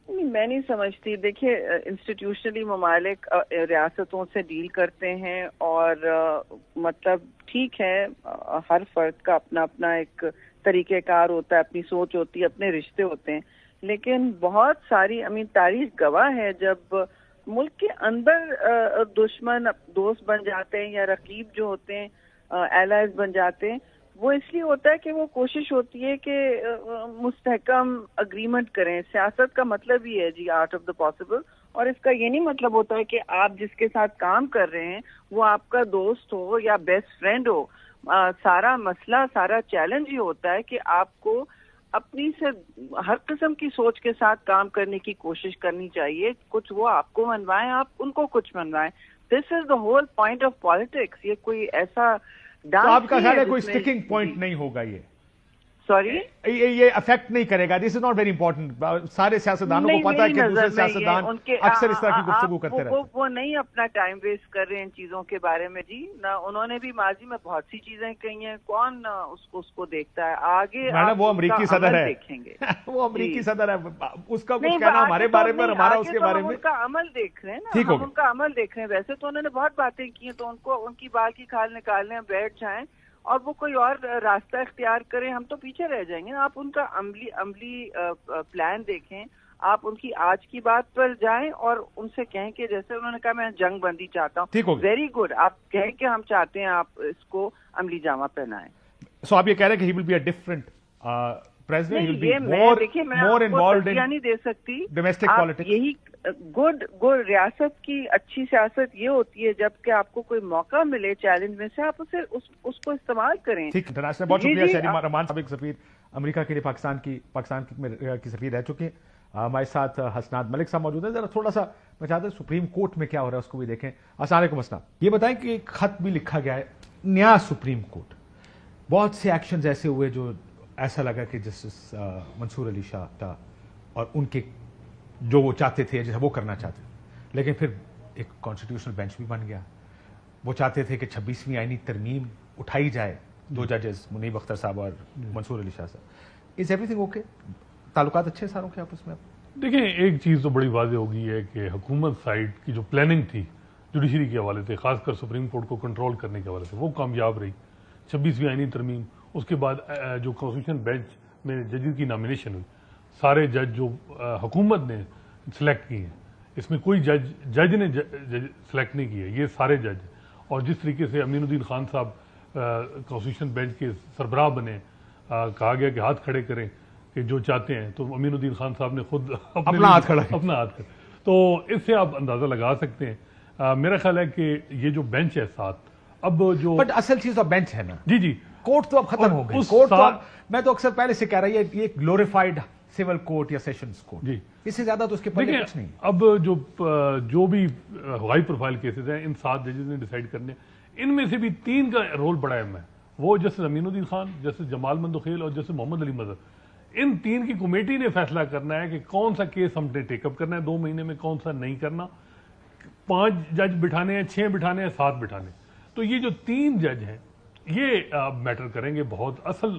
میں نہیں سمجھتی. دیکھیے انسٹیٹیوشنلی ممالک ریاستوں سے ڈیل کرتے ہیں اور مطلب ٹھیک ہے ہر فرد کا اپنا اپنا ایک طریقہ کار ہوتا ہے, اپنی سوچ ہوتی ہے, اپنے رشتے ہوتے ہیں, لیکن بہت ساری تاریخ گواہ ہے جب ملک کے اندر دشمن دوست بن جاتے ہیں یا رقیب جو ہوتے ہیں ایلائز بن جاتے ہیں, وہ اس لیے ہوتا ہے کہ وہ کوشش ہوتی ہے کہ مستحکم اگریمنٹ کریں. سیاست کا مطلب ہی ہے جی آرٹ آف دا پاسبل, اور اس کا یہ نہیں مطلب ہوتا ہے کہ آپ جس کے ساتھ کام کر رہے ہیں وہ آپ کا دوست ہو یا بیسٹ فرینڈ ہو. سارا مسئلہ, سارا چیلنج یہ ہوتا ہے کہ آپ کو اپنی سے ہر قسم کی سوچ کے ساتھ کام کرنے کی کوشش کرنی چاہیے. کچھ وہ آپ کو منوائیں, آپ ان کو کچھ منوائیں. This is the whole point of politics. یہ کوئی ایسا تو آپ کا خیال ہے کوئی اسٹکنگ پوائنٹ نہیں ہوگا یہ؟ سوری, یہ افیکٹ نہیں کرے گا. دس از ناٹ ویری امپورٹنٹ. سارے سیاستدانوں کو پتا ہے کہ دوسرے سیاستدان اکثر اس طرح کی گفتگو کرتے رہتے ہیں. وہ نہیں اپنا ٹائم ویسٹ کر رہے ہیں ان چیزوں کے بارے میں جی. نہ انہوں نے بھی ماضی میں بہت سی چیزیں کہی ہیں. کون اس کو دیکھتا ہے آگے؟ میڈم وہ امریکی صدر ہے, دیکھیں گے وہ امریکی صدر ہے, اس کا کچھ کہنا ہمارے بارے میں, ہمارا اس کے بارے میں. ان کا عمل دیکھ رہے ہیں نا, ہم ان کا عمل دیکھ رہے ہیں. ویسے تو انہوں نے بہت باتیں کی ہیں, تو ان کو ان کی بال کی کھال نکالنے بیٹھ جائیں اور وہ کوئی اور راستہ اختیار کریں, ہم تو پیچھے رہ جائیں گے. آپ ان کا عملی پلان دیکھیں, آپ ان کی آج کی بات پر جائیں اور ان سے کہیں کہ جیسے انہوں نے کہا میں جنگ بندی چاہتا ہوں, ویری گڈ, آپ کہیں کہ ہم چاہتے ہیں آپ اس کو عملی جامہ پہنائیں. سو آپ یہ کہہ رہے ہیں کہ he will be a different president, he will be more involved in نہیں دے سکتی domestic politics. یہی گڈ ریاست کی اچھی سیاست یہ ہوتی ہے جب کہ آپ کو کوئی موقع ملے چیلنج میں سے, آپ اسے اس کو استعمال کریں. ٹھیک, انٹرنیشنل بہت شکریہ. شہری رحمان سابق سفیر امریکہ کے لیے پاکستان کی سفیر رہ چکے ہیں. ہمارے ساتھ حسنات ملک صاحب موجود ہیں. ذرا تھوڑا سا میں چاہتا ہوں سپریم کورٹ میں کیا ہو رہا ہے اس کو بھی دیکھیں. السلام علیکم حسنات, یہ بتائیں کہ ایک خط بھی لکھا گیا ہے نیا سپریم کورٹ. بہت سے ایکشنز ایسے ہوئے جو ایسا لگا کہ جسٹس منصور علی شاہ تھا اور ان کے جو وہ چاہتے تھے جیسا وہ کرنا چاہتے تھے, لیکن پھر ایک کانسٹیٹیوشنل بینچ بھی بن گیا. وہ چاہتے تھے کہ 26ویں آئینی ترمیم اٹھائی جائے, 2 ججز منیب اختر صاحب اور منصور علی شاہ صاحب. Is every thing okay? تعلقات اچھے ساروں کے آپس میں؟ دیکھیں ایک چیز تو بڑی واضح ہو گئی ہے کہ حکومت سائڈ کی جو پلاننگ تھی جوڈیشری کے حوالے سے, خاص کر سپریم کورٹ کو کنٹرول کرنے کے حوالے سے, وہ کامیاب رہی. 26ویں آئینی ترمیم, اس کے بعد جو کانسٹیٹیوشن بینچ میں ججز کی نامینیشن ہوئی, سارے جج جو حکومت نے سلیکٹ کی ہیں, اس میں کوئی جج نے سلیکٹ نہیں کیا, یہ سارے جج. اور جس طریقے سے امین الدین خان صاحب کانسٹیٹیوشن بینچ کے سربراہ بنے, کہا گیا کہ ہاتھ کھڑے کریں کہ جو چاہتے ہیں, تو امین الدین خان صاحب نے خود اپنا ہاتھ کھڑا تو اس سے آپ اندازہ لگا سکتے ہیں. میرا خیال ہے کہ یہ جو بینچ ہے ساتھ, اب جو بٹ اصل چیز تو بینچ ہے نا. جی کورٹ تو اب ختم ہو گئی. کورٹ تو میں تو اکثر پہلے سے کہہ رہا ہوں یہ گلوریفائڈ سول کورٹ یا سیشنز کورٹ, جی اس سے زیادہ تو اس کے پلے کچھ نہیں. اب جو بھی ہائی پروفائل کیسز ہیں ان 7 ججز نے ڈیسائیڈ کرنے, ان میں سے بھی 3 کا رول بڑا اہم ہے. وہ جسٹس امین الدین خان, جسٹس جمال مندوخیل اور جسٹس محمد علی مظہر. ان 3 کی کمیٹی نے فیصلہ کرنا ہے کہ کون سا کیس ہم نے ٹیک اپ کرنا ہے 2 مہینے میں, کون سا نہیں کرنا. 5 جج بٹھانے ہیں, 6 بٹھانے ہیں, 7 بٹھانے. تو یہ جو 3 جج ہیں یہ میٹر کریں گے بہت. اصل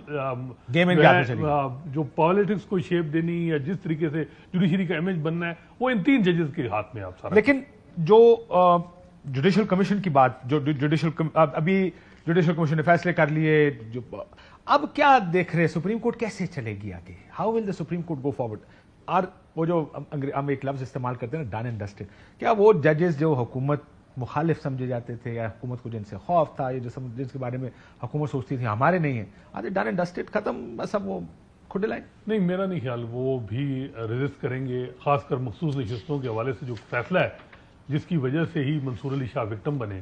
جو پالیٹکس کو شیپ دینی یا جس طریقے سے جوڈیشری کا امیج بننا ہے وہ ان 3 ججز کے ہاتھ میں آپ سارا. لیکن جو جوڈیشل کمیشن کی بات, جو ابھی جوڈیشل کمیشن نے فیصلے کر لیے, جو اب کیا دیکھ رہے سپریم کورٹ کیسے چلے گی آگے؟ How will the supreme court go forward? اور وہ جو ہم ایک لفظ استعمال کرتے ہیں نا ڈن اینڈ ڈسٹڈ, کیا وہ ججز جو حکومت مخالف سمجھے جاتے تھے یا حکومت کو جن سے خوف تھا یا جس کے بارے میں حکومت سوچتی تھی ہمارے نہیں ہیں, آج ڈن اینڈ ڈسٹڈ ختم بس اب وہ کھڈے لائیں؟ نہیں, میرا نہیں خیال. وہ بھی ریزسٹ کریں گے, خاص کر مخصوص نشستوں کے حوالے سے جو فیصلہ ہے جس کی وجہ سے ہی منصور علی شاہ وکٹم بنے,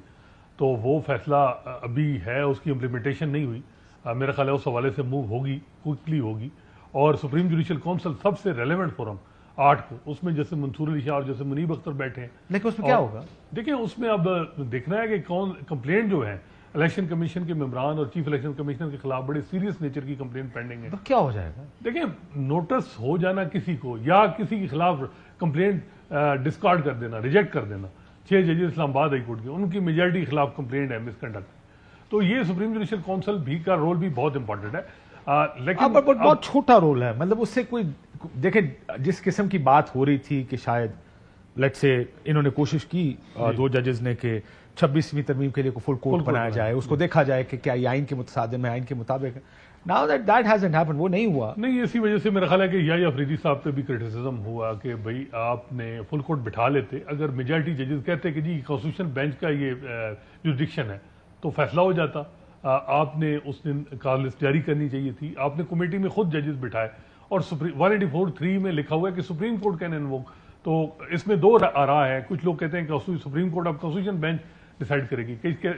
تو وہ فیصلہ ابھی ہے, اس کی امپلیمنٹیشن نہیں ہوئی. میرا خیال ہے اس حوالے سے موو ہوگی, کوئکلی ہوگی. اور سپریم جوڈیشل کونسل سب سے ریلیونٹ فورم 8 کو, اس میں جیسے منصور علی شاہ اور جیسے منیب اختر بیٹھے ہیں. لیکن اس میں کیا ہوگا؟ دیکھیں اس میں اب دیکھنا ہے کہ کون کمپلینٹ جو ہے الیکشن کمیشن کے ممبران اور چیف الیکشن کمیشنر کے خلاف بڑے سیریس نیچر کی کمپلینٹ پینڈنگ ہے. تو کیا ہو جائے گا؟ دیکھیں نوٹس ہو جانا کسی کو یا کسی کے خلاف کمپلینٹ ڈسکارڈ کر دینا, ریجیکٹ کر دینا. 6 ججز اسلام آباد ہائی کورٹ کے, ان کی میجارٹی کے خلاف کمپلینٹ ہے مس کنڈکٹ. تو یہ سپریم جوڈیشل کونسل بھی کا رول بھی بہت امپورٹنٹ ہے. لیکن بہت چھوٹا رول ہے, مطلب اس سے کوئی دیکھیں جس قسم کی بات ہو رہی تھی کہ شاید لیٹ سے انہوں نے کوشش کی دو ججز نے کہ 26ویں ترمیم کے لیے کوئی فل کورٹ بنایا جائے, اس کو دیکھا جائے کہ کیا یہ آئین کے متصادم ہے, آئین کے مطابق ہے. Now that hasn't happened, وہ نہیں ہوا. نہیں, اسی وجہ سے میرا خیال ہے کہ یحییٰ افریدی صاحب پہ بھی کرٹیسزم ہوا کہ بھئی آپ نے فل کورٹ بٹھا لیتے, اگر میجارٹی ججز کہتے کہ جی کانسٹیٹیوشن بینچ کا یہ جوریڈکشن ہے تو فیصلہ ہو جاتا. آپ نے اس دن کال لسٹ جاری کرنی چاہیے تھی, آپ نے کمیٹی میں خود ججز بٹھائے اور 184(3) میں لکھا ہوا ہے کہ سپریم کورٹ کین انووک. تو اس میں دو آراء ہے, کچھ لوگ کہتے ہیں کہ سپریم کورٹ اب کانسٹیٹیوشن بینچ ڈیسائیڈ کرے گی,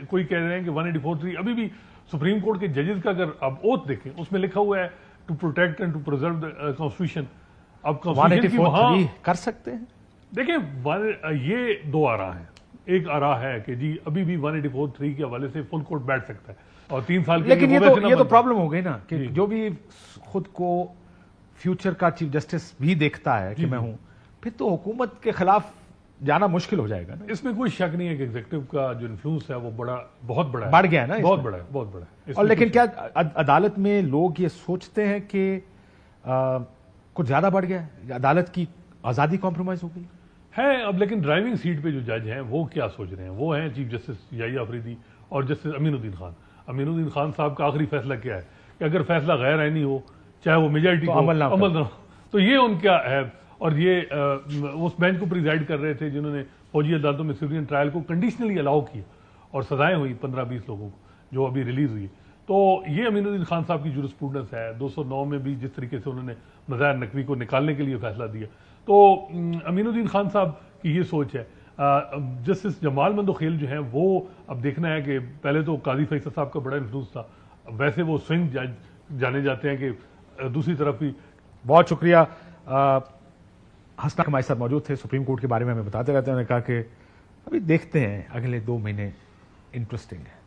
کوئی کہہ رہے ہیں کہ 184(3) ابھی بھی سپریم کورٹ کے ججز کا اگر آپ اوتھ دیکھیں اس میں لکھا ہوا ہے to protect and to preserve the constitution. اب کانسٹیٹیوشن کی وہاں کر سکتے ہیں. دیکھیں یہ دو آراء ہیں, ایک آراء ہے کہ جی ابھی بھی 184(3) کے حوالے سے فل کورٹ بیٹھ سکتا ہے اور 3 سال کے لیکن یہ تو پرابلم ہو گئی نا کہ جو بھی خود کو فیوچر کا چیف جسٹس بھی دیکھتا ہے کہ میں ہوں, پھر تو حکومت کے خلاف جانا مشکل ہو جائے گا. اس میں کوئی شک نہیں ہے کہ ایگزیکٹو کا جو انفلوئنس ہے وہ بہت بڑا ہے, بڑھ گیا ہے نا, بہت بڑا ہے. اور لیکن کیا عدالت میں لوگ یہ سوچتے ہیں کہ کچھ زیادہ بڑھ گیا ہے, عدالت کی آزادی کمپرومائز ہو گئی ہے اب؟ لیکن ڈرائیونگ سیٹ پہ جو جج ہیں وہ کیا سوچ رہے ہیں, وہ ہیں چیف جسٹس یحییٰ افریدی اور جسٹس امین الدین خان. امین الدین خان صاحب کا آخری فیصلہ کیا ہے کہ اگر فیصلہ غیر آئینی ہو, چاہے وہ میجارٹی کو عمل نہ ہو, تو یہ ان کا ہے. اور یہ اس بینچ کو پریزائڈ کر رہے تھے جنہوں نے فوجی عدالتوں میں سیورین ٹرائل کو کنڈیشنلی الاؤ کیا اور سزائیں ہوئی 15-20 لوگوں کو جو ابھی ریلیز ہوئی. تو یہ امین الدین خان صاحب کی جورسپروڈنس ہے. 209 میں بھی جس طریقے سے انہوں نے مظاہر نقوی کو نکالنے کے لیے فیصلہ دیا, تو امین الدین خان صاحب کی یہ سوچ ہے. جسٹس جمال مندوخیل جو ہیں وہ اب دیکھنا ہے کہ پہلے تو قاضی فیصل صاحب کا بڑا انفلوئنس تھا, ویسے وہ سوئنگ جج جانے جاتے ہیں کہ دوسری طرف بھی. بہت شکریہ. حسنا ہمارے ساتھ موجود تھے, سپریم کورٹ کے بارے میں ہمیں بتاتے رہتے ہیں. انہوں نے کہا کہ ابھی دیکھتے ہیں اگلے 2 مہینے انٹرسٹنگ ہے.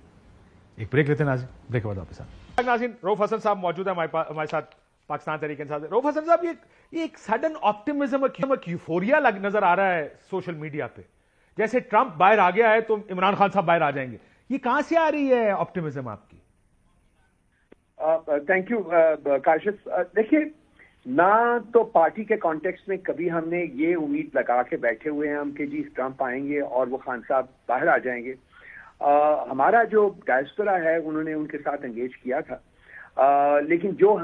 ایک بریک لیتے ہیں ناظرین, بریک کے بعد واپس آتے ہیں. ناظرین رؤف حسن صاحب موجود ہیں ہمارے ساتھ پاکستان تحریک انصاف. رؤف حسن صاحب یہ ایک سڈن آپٹیمزم اور یوفوریا نظر آ رہا ہے سوشل میڈیا پہ, جیسے ٹرمپ باہر آ گیا ہے تو عمران خان صاحب باہر آ جائیں گے. یہ کہاں سے آ رہی ہے آپٹیمزم آپ کی؟ Thank you Kashif. دیکھیے, نہ تو پارٹی کے کانٹیکسٹ میں کبھی ہم نے یہ امید لگا کے بیٹھے ہوئے ہیں ہم کہ جی ٹرمپ آئیں گے اور وہ خان صاحب باہر آ جائیں گے. ہمارا جو ڈائسپورا ہے انہوں نے ان کے ساتھ انگیج کیا تھا, لیکن جو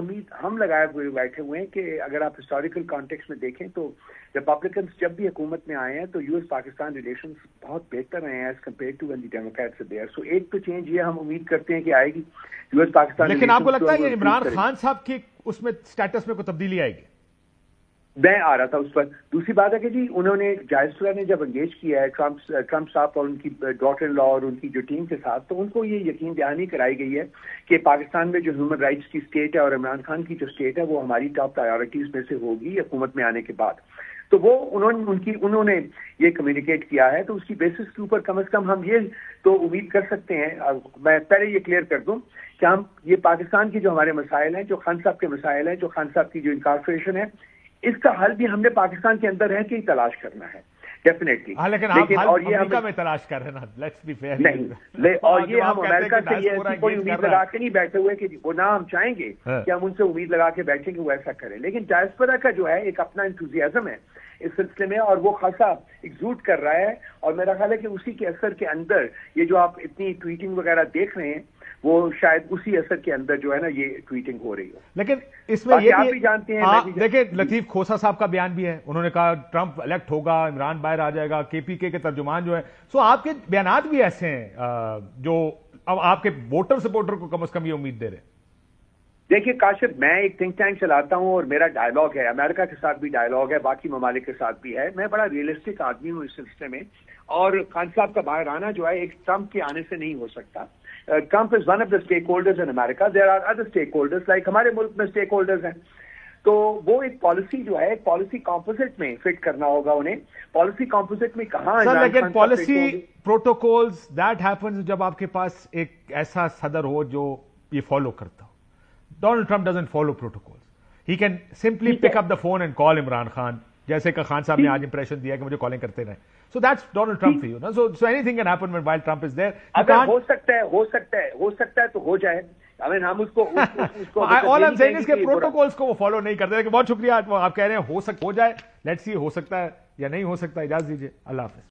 ہم لگائے ہوئے بیٹھے ہوئے ہیں کہ اگر آپ ہسٹوریکل کانٹیکسٹ میں دیکھیں تو ریپبلکنس جب بھی حکومت میں آئے ہیں تو یو ایس پاکستان ریلیشنز بہت بہتر رہے ہیں as compare to when the Democrats there. So ایک تو چینج یہ ہم امید کرتے ہیں کہ آئے گی یو ایس پاکستان. لیکن آپ کو لگتا ہے کہ عمران خان صاحب کی اس میں سٹیٹس میں کوئی تبدیلی آئے گی؟ میں آ رہا تھا اس پر. دوسری بات ہے کہ جی انہوں نے ڈائسپورا نے جب انگیج کیا ہے ٹرمپ صاحب اور ان کی ڈاٹر ان لا اور ان کی جو ٹیم کے ساتھ, تو ان کو یہ یقین دہانی کرائی گئی ہے کہ پاکستان میں جو ہیومن رائٹس کی اسٹیٹ ہے اور عمران خان کی جو اسٹیٹ ہے وہ ہماری ٹاپ پرائیورٹیز میں سے ہوگی حکومت میں آنے کے بعد. تو وہ انہوں نے یہ کمیونیکیٹ کیا ہے, تو اس کی بیسس کے اوپر کم از کم ہم یہ تو امید کر سکتے ہیں. میں پہلے یہ کلیئر کر دوں کہ ہم یہ پاکستان کی جو ہمارے مسائل ہیں, جو خان صاحب کے مسائل ہیں, جو خان صاحب کی جو انکارپوریشن ہے, اس کا حل بھی ہم نے پاکستان کے اندر رہ کے ہی تلاش کرنا ہے ڈیفینیٹلی. لیکن اور یہ امریکہ میں تلاش کر رہے ہیں, لیٹس بی فیئر. نہیں, اور یہ ہم امریکہ سے یہ کوئی امید لگا کے نہیں بیٹھے ہوئے کہ وہ نہ ہم چاہیں گے کہ ہم ان سے امید لگا کے بیٹھیں کہ وہ ایسا کریں. لیکن ڈائسپورا کا جو ہے ایک اپنا انتھوزیازم ہے اس سلسلے میں, اور وہ خاصا ایگزوٹ کر رہا ہے. اور میرا خیال ہے کہ اسی کے اثر کے اندر یہ جو آپ اتنی ٹویٹنگ وغیرہ دیکھ رہے ہیں وہ شاید اسی اثر کے اندر جو ہے نا یہ ٹویٹنگ ہو رہی ہو. لیکن اس میں یہ آپ بھی جانتے ہیں, دیکھیں لطیف کھوسا صاحب کا بیان بھی ہے, انہوں نے کہا ٹرمپ الیکٹ ہوگا, عمران باہر آ جائے گا. KPK کے ترجمان جو ہے, سو آپ کے بیانات بھی ایسے ہیں جو اب آپ کے ووٹر سپورٹر کو کم از کم یہ امید دے رہے ہیں. دیکھیے کاشف, میں ایک تھنک ٹینک چلاتا ہوں اور میرا ڈائلاگ ہے, امریکہ کے ساتھ بھی ڈائلاگ ہے, باقی ممالک کے ساتھ بھی ہے. میں بڑا ریئلسٹک آدمی ہوں اس سلسلے میں, اور خان صاحب کا باہر آنا جو ہے ایک ٹرمپ کے آنے سے نہیں ہو سکتا. Trump is one of the stakeholders in America, there are other stakeholders like ہمارے ملک میں اسٹیک ہولڈرز ہیں. تو وہ ایک پالیسی جو ہے, ایک پالیسی کمپوزٹ میں فٹ کرنا ہوگا انہیں. پالیسی کمپوزٹ میں کہاں لیکن پالیسی پروٹوکولز دیٹ ہیپنز جب آپ کے پاس ایک ایسا صدر ہو جو یہ فالو کرتا ہو. Donald Trump doesn't follow protocols. He can simply pick up the phone and call Imran Khan, جیسے کہ خان صاحب نے آج امپریشن دیا کہ مجھے کالنگ کرتے رہیں. So that's Donald Trump for you. So anything can happen while Trump is there. اگر ہو سکتا ہے تو ہو جائے, ہم اس کو آل ایم سیئنگ اس کے پروٹوکولز کو وہ فالو نہیں کرتے. بہت شکریہ. آپ کہہ رہے ہیں ہو جائے, لیٹس سی ہو سکتا ہے یا نہیں ہو سکتا. اجازت دیجیے, اللہ حافظ.